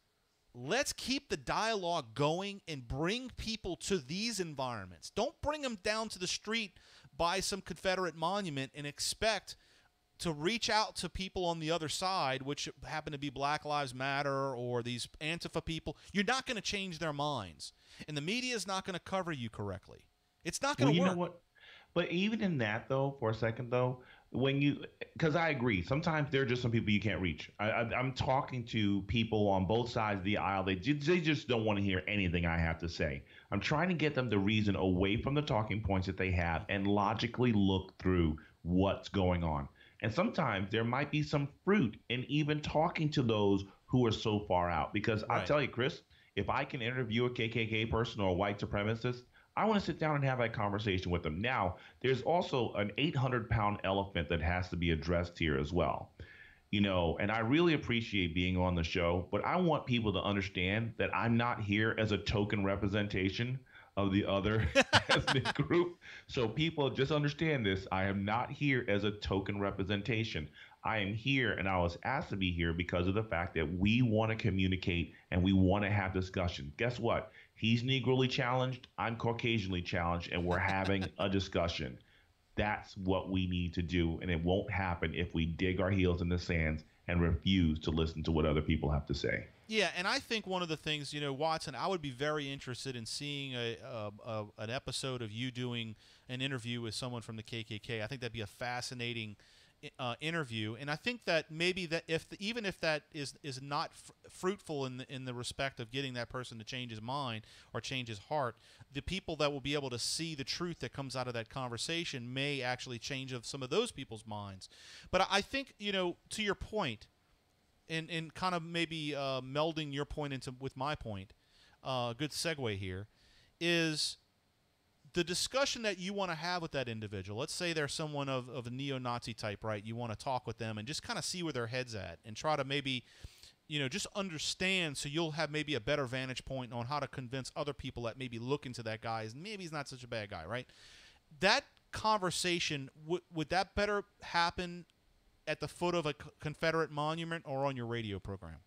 Speaker 1: let's keep the dialogue going and bring people to these environments. Don't bring them down to the street by some Confederate monument and expect to reach out to people on the other side, which happen to be Black Lives Matter or these Antifa people. You're not going to change their minds. And the media is not going to cover you correctly. It's not going to work.
Speaker 5: You know what? But even in that, though, for a second, though, because I agree, sometimes there are just some people you can't reach. I'm talking to people on both sides of the aisle. They just don't want to hear anything I have to say. I'm trying to get them to reason away from the talking points that they have and logically look through what's going on. And sometimes there might be some fruit in even talking to those who are so far out. Because right. I'll tell you, Chris, if I can interview a KKK person or a white supremacist, I want to sit down and have that conversation with them. Now, there's also an 800-pound elephant that has to be addressed here as well. And I really appreciate being on the show, but I want people to understand that I'm not here as a token representation of the other ethnic group. So people just understand this. I am not here as a token representation. I am here, and I was asked to be here because of the fact that we want to communicate and we want to have discussion. Guess what? He's Negroly challenged, I'm Caucasianly challenged, and we're having a discussion. That's what we need to do, and it won't happen if we dig our heels in the sands and refuse to listen to what other people have to say.
Speaker 1: Yeah, and I think one of the things, Watson, I would be very interested in seeing an episode of you doing an interview with someone from the KKK. I think that'd be a fascinating interview, and I think that maybe that even if that is not fruitful in the respect of getting that person to change his mind or change his heart, the people that will be able to see the truth that comes out of that conversation may actually change of some of those people's minds. But I think, to your point, and kind of maybe melding your point with my point, good segue here, is the discussion that you want to have with that individual. Let's say they're someone of a neo-Nazi type, right? You want to talk with them and just kind of see where their head's at and try to maybe, just understand, so you'll have maybe a better vantage point on how to convince other people that maybe look into that guy as maybe he's not such a bad guy, right? That conversation, would that better happen at the foot of a Confederate monument or on your radio program?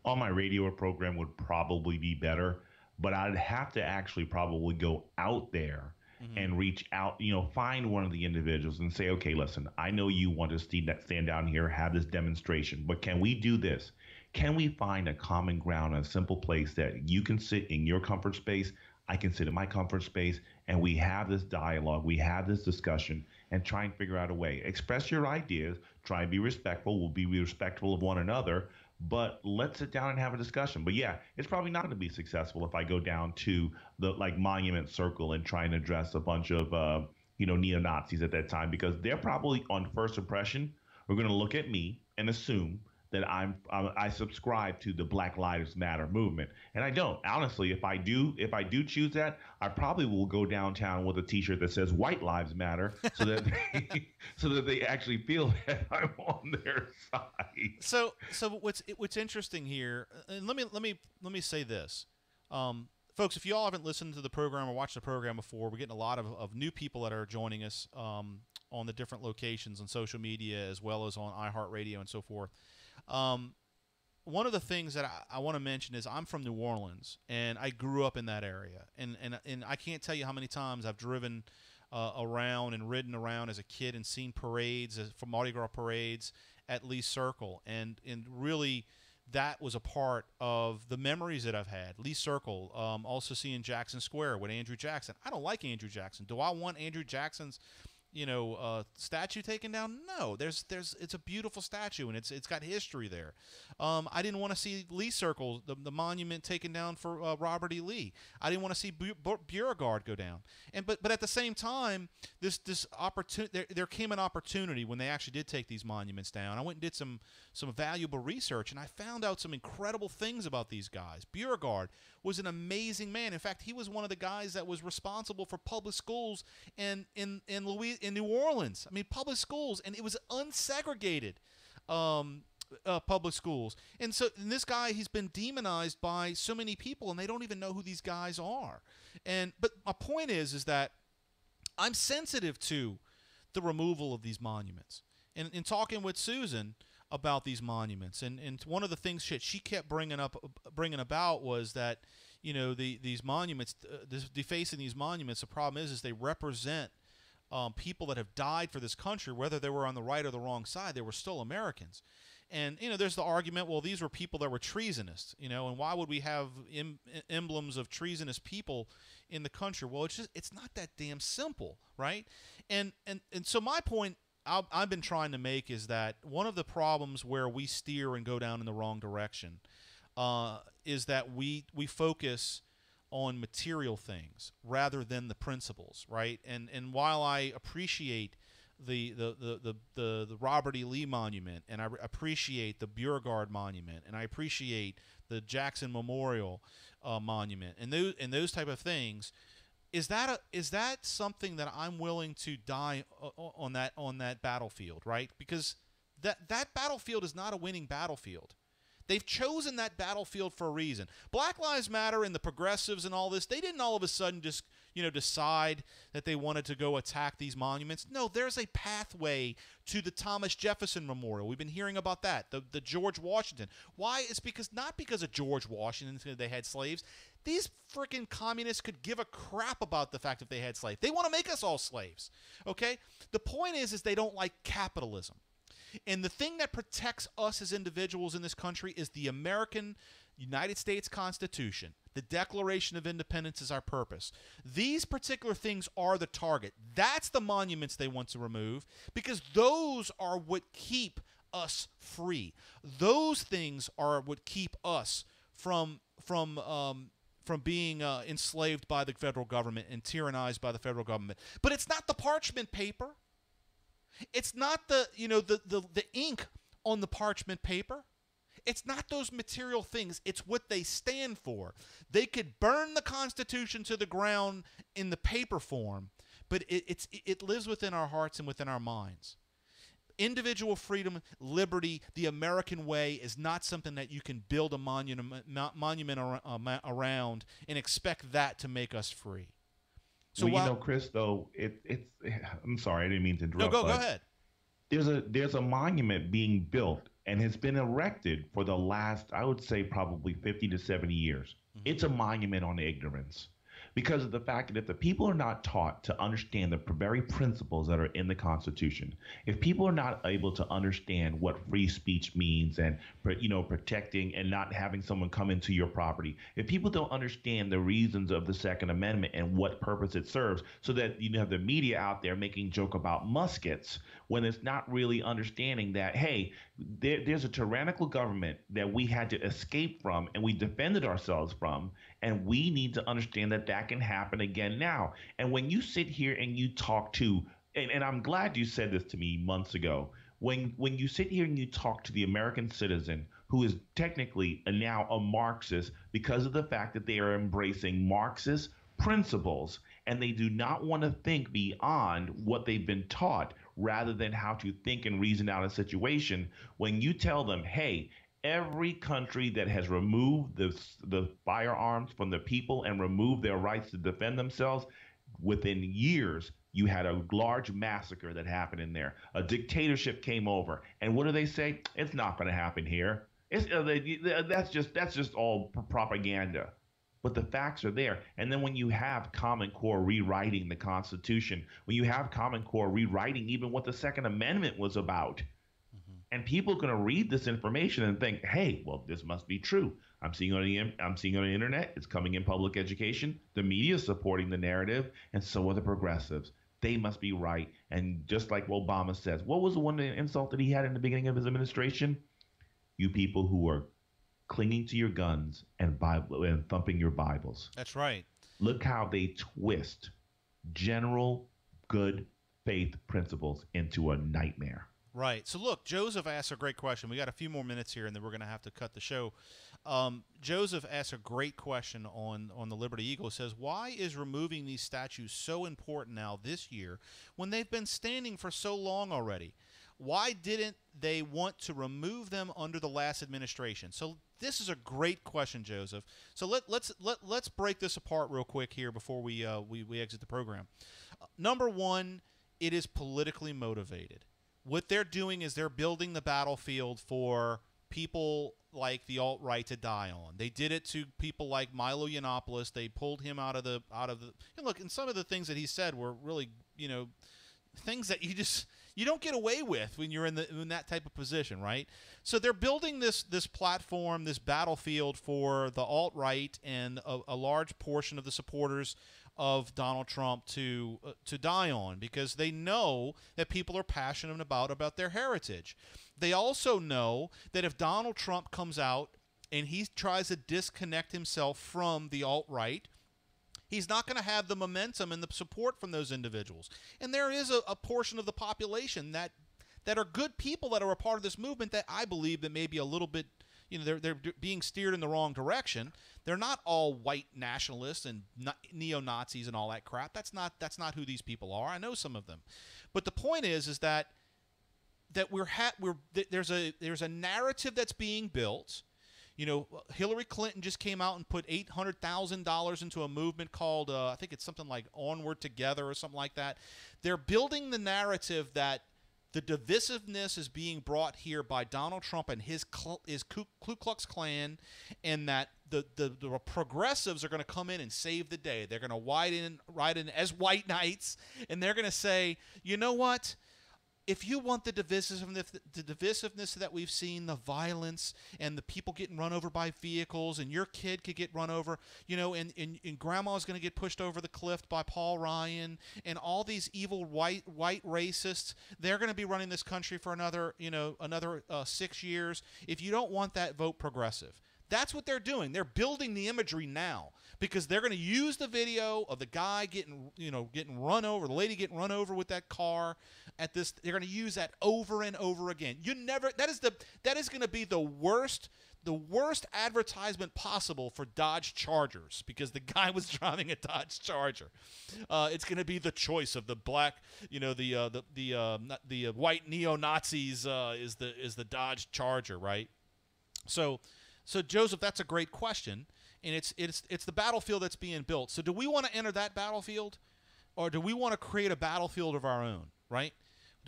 Speaker 5: On my radio program would probably be better, but I'd have to actually probably go out there and reach out, find one of the individuals and say, okay, listen, I know you want to stand down here, have this demonstration, but can we do this? Can we find a common ground, a simple place that you can sit in your comfort space, I can sit in my comfort space, and we have this dialogue, we have this discussion, and try and figure out a way. Express your ideas, try and be respectful, we'll be respectful of one another, but let's sit down and have a discussion. But yeah, it's probably not going to be successful if I go down to the Monument Circle and try and address a bunch of neo-Nazis at that time, because they're probably, on first impression, are going to look at me and assume that I subscribe to the Black Lives Matter movement, and I don't. Honestly, if I do choose that, I probably will go downtown with a T-shirt that says "White Lives Matter," so that they actually feel that I'm on their side.
Speaker 1: So what's interesting here, and let me say this, folks, if you all haven't listened to the program or watched the program before, we're getting a lot of new people that are joining us on the different locations on social media as well as on iHeartRadio and so forth. One of the things that I want to mention is I'm from New Orleans, and I grew up in that area. And I can't tell you how many times I've driven around and ridden around as a kid and seen parades, from Mardi Gras parades at Lee Circle. And really, that was a part of the memories that I've had. Lee Circle, also seeing Jackson Square with Andrew Jackson. I don't like Andrew Jackson. Do I want Andrew Jackson's statue taken down? No, it's a beautiful statue, and it's got history there. I didn't want to see Lee Circle, the monument taken down for Robert E. Lee. I didn't want to see Beauregard go down. But at the same time, this opportunity, there came an opportunity when they actually did take these monuments down. I went and did some valuable research, and I found out some incredible things about these guys. Beauregard was an amazing man. In fact, he was one of the guys that was responsible for public schools in New Orleans. I mean, public schools, and it was unsegregated public schools. And this guy, he's been demonized by so many people, and they don't even know who these guys are. But my point is that I'm sensitive to the removal of these monuments. And in talking with Susan about these monuments, and one of the things she kept bringing about was that, these monuments, defacing these monuments, the problem is they represent people that have died for this country, whether they were on the right or the wrong side. They were still Americans. And, there's the argument, well, these were people that were treasonous, and why would we have emblems of treasonous people in the country? Well, it's not that damn simple, right? And so my point I've been trying to make is that one of the problems where we steer and go down in the wrong direction is that we focus on material things rather than the principles, right? And while I appreciate the Robert E. Lee Monument, and I appreciate the Beauregard Monument, and I appreciate the Jackson Memorial Monument, and those type of things, is that something that I'm willing to die on that battlefield, right? Because That battlefield is not a winning battlefield. They've chosen that battlefield for a reason. Black Lives Matter and the progressives and all this, they didn't all of a sudden just, decide that they wanted to go attack these monuments. No, there's a pathway to the Thomas Jefferson Memorial. We've been hearing about that. The George Washington. Why? It's not because of George Washington they had slaves. These freaking communists could give a crap about the fact that they had slaves. They want to make us all slaves. Okay? The point is they don't like capitalism. And the thing that protects us as individuals in this country is the American United States Constitution. The Declaration of Independence is our purpose. These particular things are the target. That's the monuments they want to remove because those are what keep us free. Those things are what keep us from being enslaved by the federal government and tyrannized by the federal government. But it's not the parchment paper. It's not the ink on the parchment paper. It's not those material things. It's what they stand for. They could burn the Constitution to the ground in the paper form, but it lives within our hearts and within our minds. Individual freedom, liberty, the American way is not something that you can build a monument around and expect that to make us free.
Speaker 5: So Chris, though, it's I'm sorry, I didn't mean to interrupt.
Speaker 1: No, go ahead.
Speaker 5: There's a monument being built and has been erected for the last, I would say, probably 50 to 70 years. Mm-hmm. It's a monument on ignorance because of the fact that if the people are not taught to understand the very principles that are in the Constitution, if people are not able to understand what free speech means and, protecting and not having someone come into your property, if people don't understand the reasons of the Second Amendment and what purpose it serves, so that you have the media out there making joke about muskets when it's not really understanding that, hey, there's a tyrannical government that we had to escape from and we defended ourselves from, and we need to understand that that can happen again now. And when you sit here and you talk to, and I'm glad you said this to me months ago, when you sit here and you talk to the American citizen who is technically now a Marxist because of the fact that they are embracing Marxist principles and they do not want to think beyond what they've been taught rather than how to think and reason out a situation, when you tell them, hey, every country that has removed the firearms from the people and removed their rights to defend themselves, within years, you had a large massacre that happened in there. A dictatorship came over. And what do they say? It's not going to happen here. That's just all propaganda. But the facts are there. And then when you have Common Core rewriting the Constitution, when you have Common Core rewriting even what the Second Amendment was about, and people are going to read this information and think, hey, well, this must be true. I'm seeing on the internet. It's coming in public education. The media is supporting the narrative, and so are the progressives. They must be right. And just like Obama says, what was the one insult that he had in the beginning of his administration? You people who are clinging to your guns and thumping your Bibles.
Speaker 1: That's right.
Speaker 5: Look how they twist general good faith principles into a nightmare.
Speaker 1: Right. So look, Joseph asked a great question. We got a few more minutes here, and then we're going to have to cut the show. Joseph asked a great question on the Liberty Eagle. He says, why is removing these statues so important now this year when they've been standing for so long already? Why didn't they want to remove them under the last administration? So this is a great question, Joseph. So let's break this apart real quick here before we exit the program. Number one, it is politically motivated. What they're doing is they're building the battlefield for people like the alt-right to die on. They did it to people like Milo Yiannopoulos. They pulled him out of the and look, and some of the things that he said were really, things that you don't get away with when you're in that type of position, right? So they're building this platform, this battlefield for the alt-right and a large portion of the supporters of Donald Trump to die on, because they know that people are passionate about their heritage. They also know that if Donald Trump comes out and he tries to disconnect himself from the alt-right, he's not going to have the momentum and the support from those individuals. And there is a portion of the population that are good people that are a part of this movement that I believe that maybe a little bit, they're being steered in the wrong direction. They're not all white nationalists and neo-Nazis and all that crap. That's not who these people are. I know some of them. But the point is that there's a narrative that's being built. You know, Hillary Clinton just came out and put $800,000 into a movement called, I think it's something like Onward Together or something like that. They're building the narrative that the divisiveness is being brought here by Donald Trump and his Ku Klux Klan, and that the progressives are going to come in and save the day. They're going to ride in as white knights, and they're going to say, you know what? If you want the divisiveness that we've seen, the violence and the people getting run over by vehicles, and your kid could get run over, you know, and grandma's going to get pushed over the cliff by Paul Ryan, and all these evil white racists, they're going to be running this country for another 6 years. If you don't want that, vote progressive. That's what they're doing. They're building the imagery now because they're going to use the video of the guy getting run over, the lady getting run over with that car at this. They're going to use that over and over again. That is going to be the worst advertisement possible for Dodge Chargers because the guy was driving a Dodge Charger. It's going to be the choice of the black, the white neo-Nazis is the Dodge Charger, right? So Joseph, that's a great question, and it's the battlefield that's being built. So do we want to enter that battlefield, or do we want to create a battlefield of our own? Right?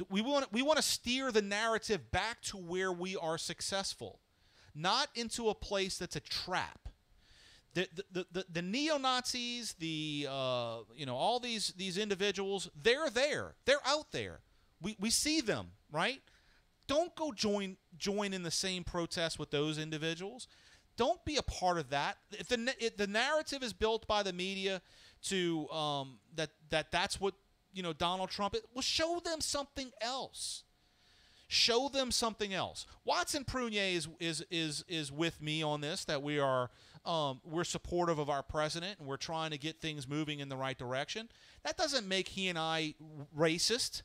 Speaker 1: We want to steer the narrative back to where we are successful, not into a place that's a trap. The neo-Nazis, all these individuals, they're there, they're out there. We see them, right? Don't go join in the same protest with those individuals. Don't be a part of that. If the narrative is built by the media to that's what Donald Trump, well, show them something else. Show them something else. Watson Prunier is with me on this. That we're supportive of our president and we're trying to get things moving in the right direction. That doesn't make he and I racist.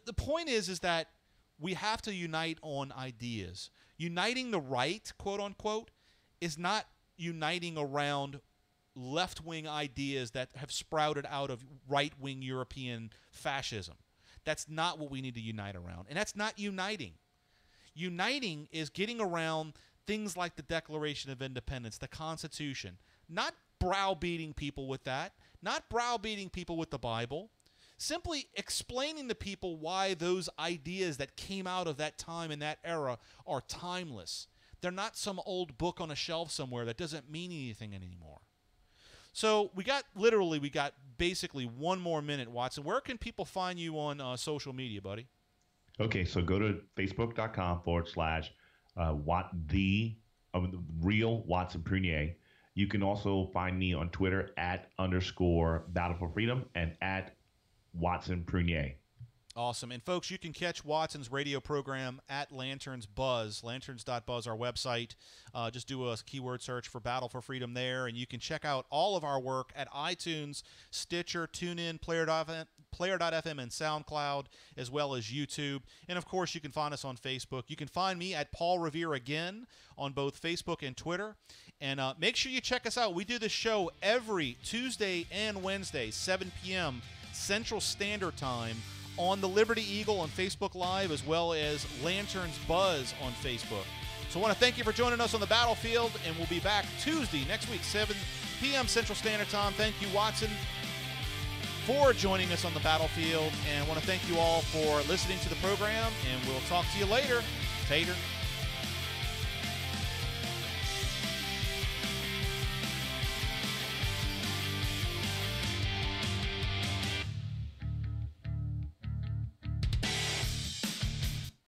Speaker 1: The point is that we have to unite on ideas. Uniting the right, quote unquote, is not uniting around left-wing ideas that have sprouted out of right-wing European fascism. That's not what we need to unite around. And that's not uniting. Uniting is getting around things like the Declaration of Independence, the Constitution, not browbeating people with that, not browbeating people with the Bible. Simply explaining to people why those ideas that came out of that time and that era are timeless. They're not some old book on a shelf somewhere that doesn't mean anything anymore. So we got basically one more minute, Watson. Where can people find you on social media, buddy?
Speaker 5: Okay, so go to facebook.com /the real Watson Prunier. You can also find me on Twitter @_Battle for Freedom and @Watson Prunier.
Speaker 1: Awesome. And folks, you can catch Watson's radio program at Lanterns Buzz, lanterns.buzz, our website. Just do a keyword search for Battle for Freedom there, and you can check out all of our work at iTunes, Stitcher, TuneIn, Player.fm, and SoundCloud, as well as YouTube. And, of course, you can find us on Facebook. You can find me at Paul Revere again on both Facebook and Twitter. And make sure you check us out. We do this show every Tuesday and Wednesday, 7 p.m. Central Standard Time on the Liberty Eagle on Facebook Live, as well as Lanterns Buzz on Facebook. So I want to thank you for joining us on the battlefield, and we'll be back Tuesday next week, 7 p.m. Central Standard Time. Thank you, Watson, for joining us on the battlefield, and I want to thank you all for listening to the program, and we'll talk to you later. Tater.